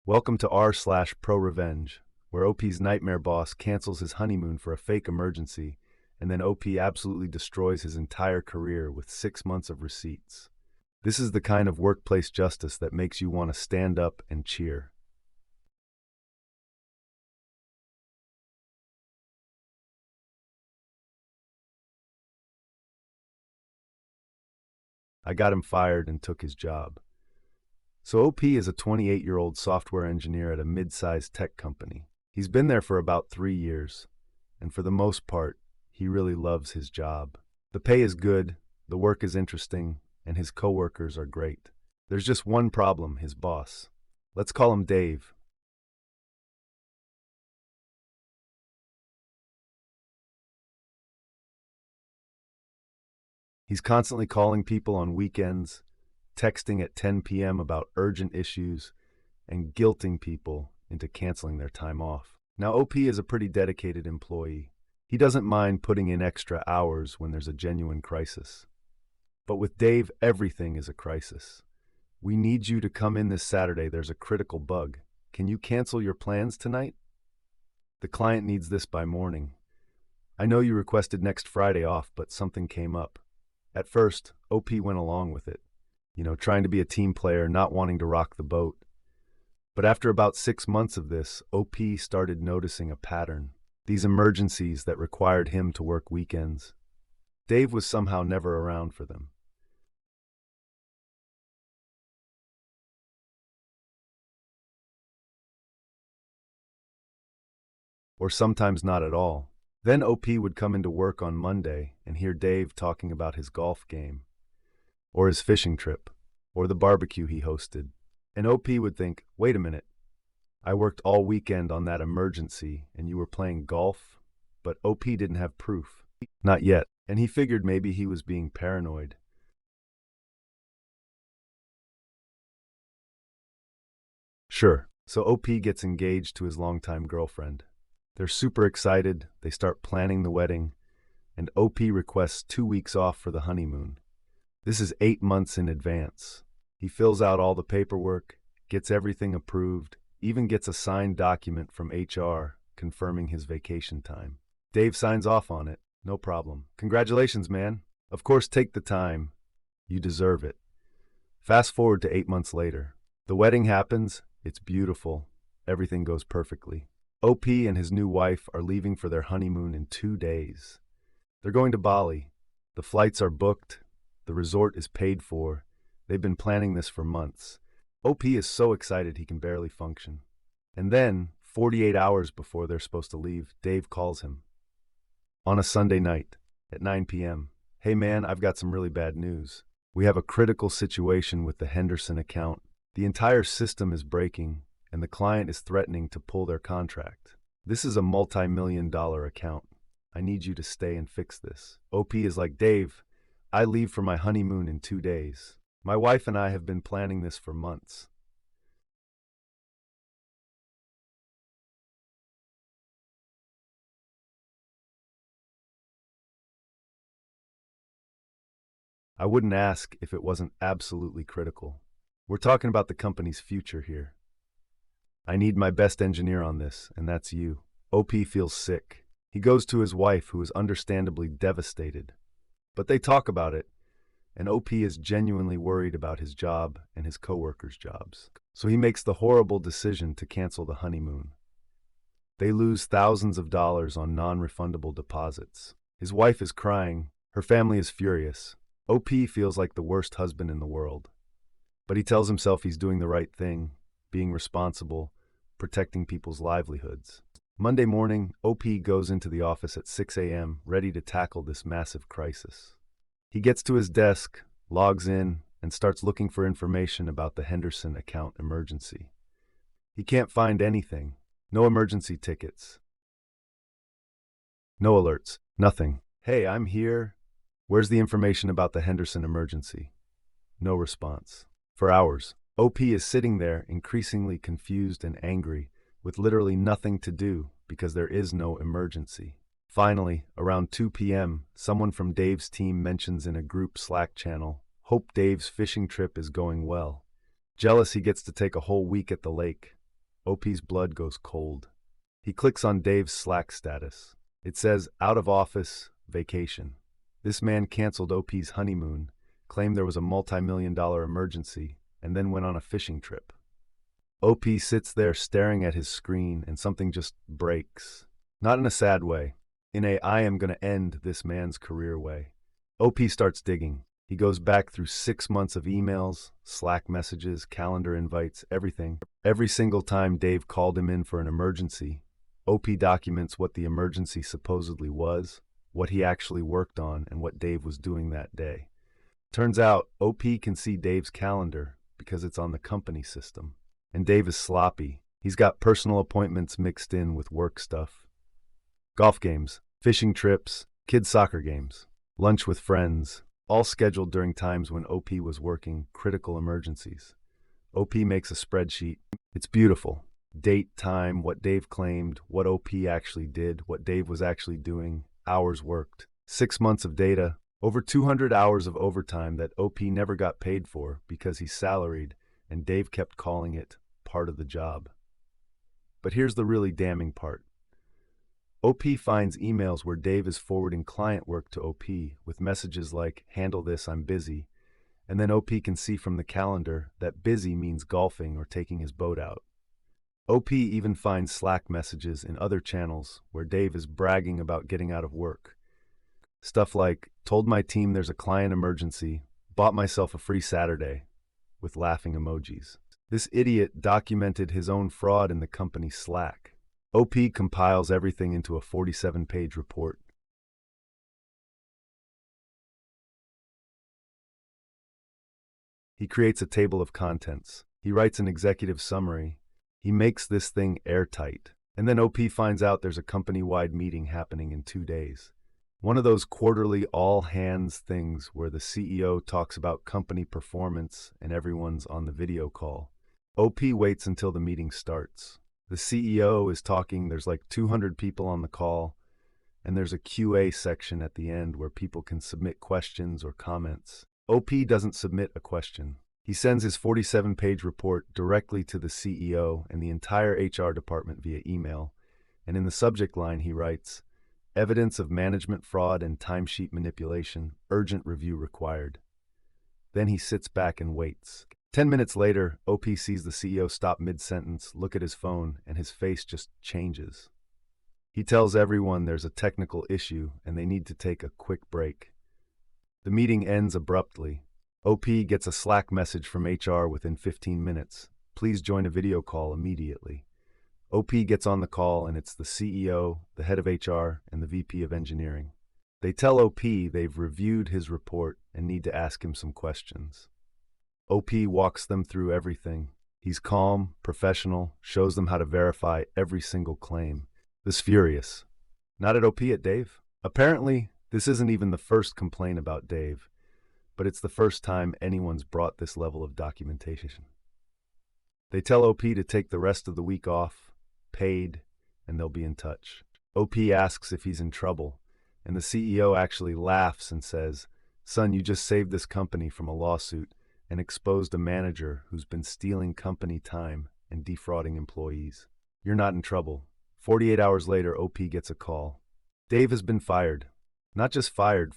Welcome to r/pro revenge, where OP's nightmare boss cancels his honeymoon for a fake emergency, and then OP absolutely destroys his entire career with 6 months of receipts. This is the kind of workplace justice that makes you want to stand up and cheer. I got him fired and took his job. So OP is a 28-year-old software engineer at a mid-sized tech company. He's been there for about 3 years, and for the most part, he really loves his job. The pay is good, the work is interesting, and his coworkers are great. There's just one problem, his boss. Let's call him Dave. He's constantly calling people on weekends, texting at 10 p.m. about urgent issues, and guilting people into canceling their time off. Now, OP is a pretty dedicated employee. He doesn't mind putting in extra hours when there's a genuine crisis. But with Dave, everything is a crisis. We need you to come in this Saturday. There's a critical bug. Can you cancel your plans tonight? The client needs this by morning. I know you requested next Friday off, but something came up. At first, OP went along with it, trying to be a team player, not wanting to rock the boat. But after about 6 months of this, OP started noticing a pattern. These emergencies that required him to work weekends. Dave was somehow never around for them. Or sometimes not at all. Then OP would come into work on Monday and hear Dave talking about his golf game, or his fishing trip, or the barbecue he hosted. And OP would think, wait a minute, I worked all weekend on that emergency and you were playing golf? But OP didn't have proof. Not yet. And he figured maybe he was being paranoid. Sure. So OP gets engaged to his longtime girlfriend. They're super excited, they start planning the wedding, and OP requests 2 weeks off for the honeymoon. This is 8 months in advance. He fills out all the paperwork, gets everything approved, even gets a signed document from HR confirming his vacation time. Dave signs off on it, no problem. Congratulations, man. Of course, take the time. You deserve it. Fast forward to 8 months later. The wedding happens, it's beautiful, everything goes perfectly. OP and his new wife are leaving for their honeymoon in 2 days. They're going to Bali. The flights are booked. The resort is paid for. They've been planning this for months. OP is so excited he can barely function. And then, 48 hours before they're supposed to leave, Dave calls him. On a Sunday night, at 9 p.m. Hey man, I've got some really bad news. We have a critical situation with the Henderson account. The entire system is breaking, and the client is threatening to pull their contract. This is a multi-million-dollar account. I need you to stay and fix this. OP is like, Dave, I leave for my honeymoon in 2 days. My wife and I have been planning this for months. I wouldn't ask if it wasn't absolutely critical. We're talking about the company's future here. I need my best engineer on this, and that's you. OP feels sick. He goes to his wife, who is understandably devastated. But they talk about it, and OP is genuinely worried about his job and his coworkers' jobs. So he makes the horrible decision to cancel the honeymoon. They lose thousands of dollars on non-refundable deposits. His wife is crying. Her family is furious. OP feels like the worst husband in the world. But he tells himself he's doing the right thing, being responsible, protecting people's livelihoods. Monday morning, OP goes into the office at 6 a.m., ready to tackle this massive crisis. He gets to his desk, logs in, and starts looking for information about the Henderson account emergency. He can't find anything. No emergency tickets. No alerts. Nothing. Hey, I'm here. Where's the information about the Henderson emergency? No response. For hours, OP is sitting there, increasingly confused and angry, with literally nothing to do because there is no emergency. Finally, around 2 p.m., someone from Dave's team mentions in a group Slack channel, "Hope Dave's fishing trip is going well. Jealous he gets to take a whole week at the lake." OP's blood goes cold. He clicks on Dave's Slack status. It says, out of office, vacation. This man canceled OP's honeymoon, claimed there was a multi-million-dollar emergency, and then went on a fishing trip. OP sits there staring at his screen, and something just breaks. Not in a sad way. In a I am gonna end this man's career way. OP starts digging. He goes back through 6 months of emails, Slack messages, calendar invites, everything. Every single time Dave called him in for an emergency, OP documents what the emergency supposedly was, what he actually worked on, and what Dave was doing that day. Turns out, OP can see Dave's calendar because it's on the company system. And Dave is sloppy. He's got personal appointments mixed in with work stuff. Golf games, fishing trips, kids' soccer games, lunch with friends, all scheduled during times when OP was working critical emergencies. OP makes a spreadsheet. It's beautiful. Date, time, what Dave claimed, what OP actually did, what Dave was actually doing, hours worked. 6 months of data, over 200 hours of overtime that OP never got paid for because he's salaried, and Dave kept calling it part of the job. But here's the really damning part. OP finds emails where Dave is forwarding client work to OP with messages like, handle this, I'm busy, and then OP can see from the calendar that busy means golfing or taking his boat out. OP even finds Slack messages in other channels where Dave is bragging about getting out of work. Stuff like, told my team there's a client emergency, bought myself a free Saturday, with laughing emojis. This idiot documented his own fraud in the company Slack. OP compiles everything into a 47-page report. He creates a table of contents. He writes an executive summary. He makes this thing airtight. And then OP finds out there's a company-wide meeting happening in 2 days. One of those quarterly all-hands things where the CEO talks about company performance and everyone's on the video call. OP waits until the meeting starts. The CEO is talking, there's like 200 people on the call, and there's a QA section at the end where people can submit questions or comments. OP doesn't submit a question. He sends his 47-page report directly to the CEO and the entire HR department via email, and in the subject line he writes, evidence of management fraud and timesheet manipulation, urgent review required. Then he sits back and waits. 10 minutes later, OP sees the CEO stop mid-sentence, look at his phone, and his face just changes. He tells everyone there's a technical issue and they need to take a quick break. The meeting ends abruptly. OP gets a Slack message from HR within 15 minutes. Please join a video call immediately. OP gets on the call and it's the CEO, the head of HR, and the VP of engineering. They tell OP they've reviewed his report and need to ask him some questions. OP walks them through everything. He's calm, professional, shows them how to verify every single claim. This furious. Not at OP, at Dave. Apparently, this isn't even the first complaint about Dave, but it's the first time anyone's brought this level of documentation. They tell OP to take the rest of the week off, paid, and they'll be in touch. OP asks if he's in trouble, and the CEO actually laughs and says, "Son, you just saved this company from a lawsuit and exposed a manager who's been stealing company time and defrauding employees. You're not in trouble." 48 hours later, OP gets a call. Dave has been fired. Not just fired.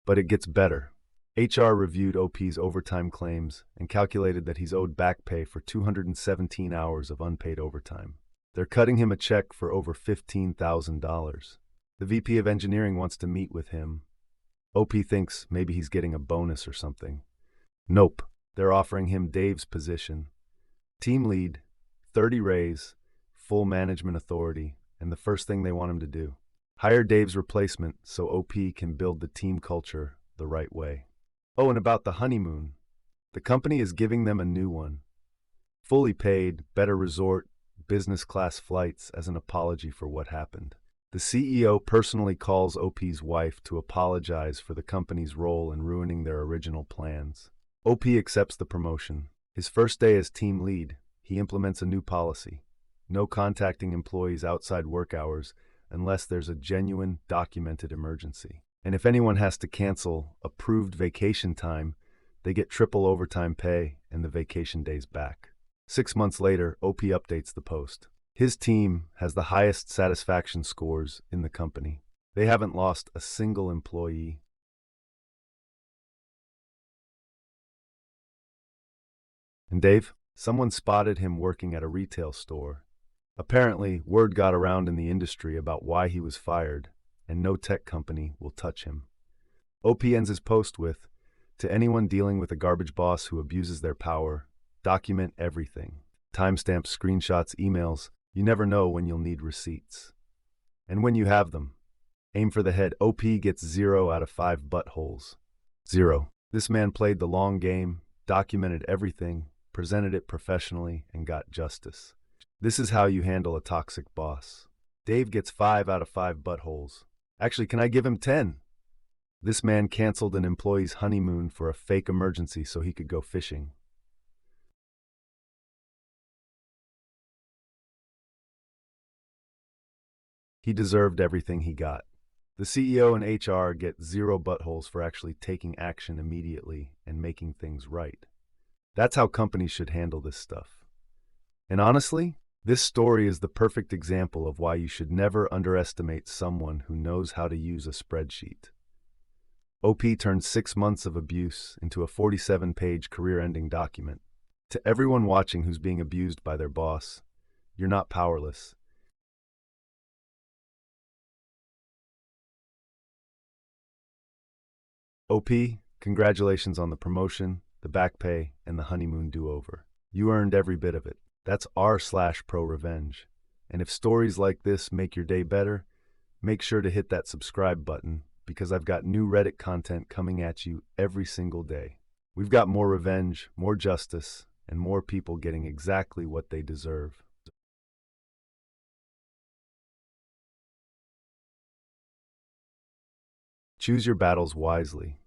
But it gets better. HR reviewed OP's overtime claims and calculated that he's owed back pay for 217 hours of unpaid overtime. They're cutting him a check for over $15,000. The VP of engineering wants to meet with him. OP thinks maybe he's getting a bonus or something. Nope. They're offering him Dave's position. Team lead, 30 raise, full management authority, and the first thing they want him to do. Hire Dave's replacement so OP can build the team culture the right way. Oh, and about the honeymoon. The company is giving them a new one. Fully paid, better resort, business class flights as an apology for what happened. The CEO personally calls OP's wife to apologize for the company's role in ruining their original plans. OP accepts the promotion. His first day as team lead, he implements a new policy. No contacting employees outside work hours unless there's a genuine, documented emergency. And if anyone has to cancel approved vacation time, They get triple overtime pay and the vacation days back. 6 months later, OP updates the post. His team has the highest satisfaction scores in the company. They haven't lost a single employee. And Dave, someone spotted him working at a retail store. Apparently, word got around in the industry about why he was fired, and no tech company will touch him. OP ends his post with, "To anyone dealing with a garbage boss who abuses their power, document everything. Timestamps, screenshots, emails. You never know when you'll need receipts. And when you have them, aim for the head." OP gets 0 out of 5 buttholes. 0. This man played the long game, documented everything, presented it professionally, and got justice. This is how you handle a toxic boss. Dave gets 5 out of 5 buttholes. Actually, can I give him 10? This man canceled an employee's honeymoon for a fake emergency so he could go fishing. He deserved everything he got. The CEO and HR get 0 buttholes for actually taking action immediately and making things right. That's how companies should handle this stuff. And honestly, this story is the perfect example of why you should never underestimate someone who knows how to use a spreadsheet. OP turned 6 months of abuse into a 47-page career-ending document. To everyone watching who's being abused by their boss, you're not powerless. OP, congratulations on the promotion, the back pay, and the honeymoon do-over. You earned every bit of it. That's r/pro revenge. And if stories like this make your day better, make sure to hit that subscribe button because I've got new Reddit content coming at you every single day. We've got more revenge, more justice, and more people getting exactly what they deserve. Choose your battles wisely.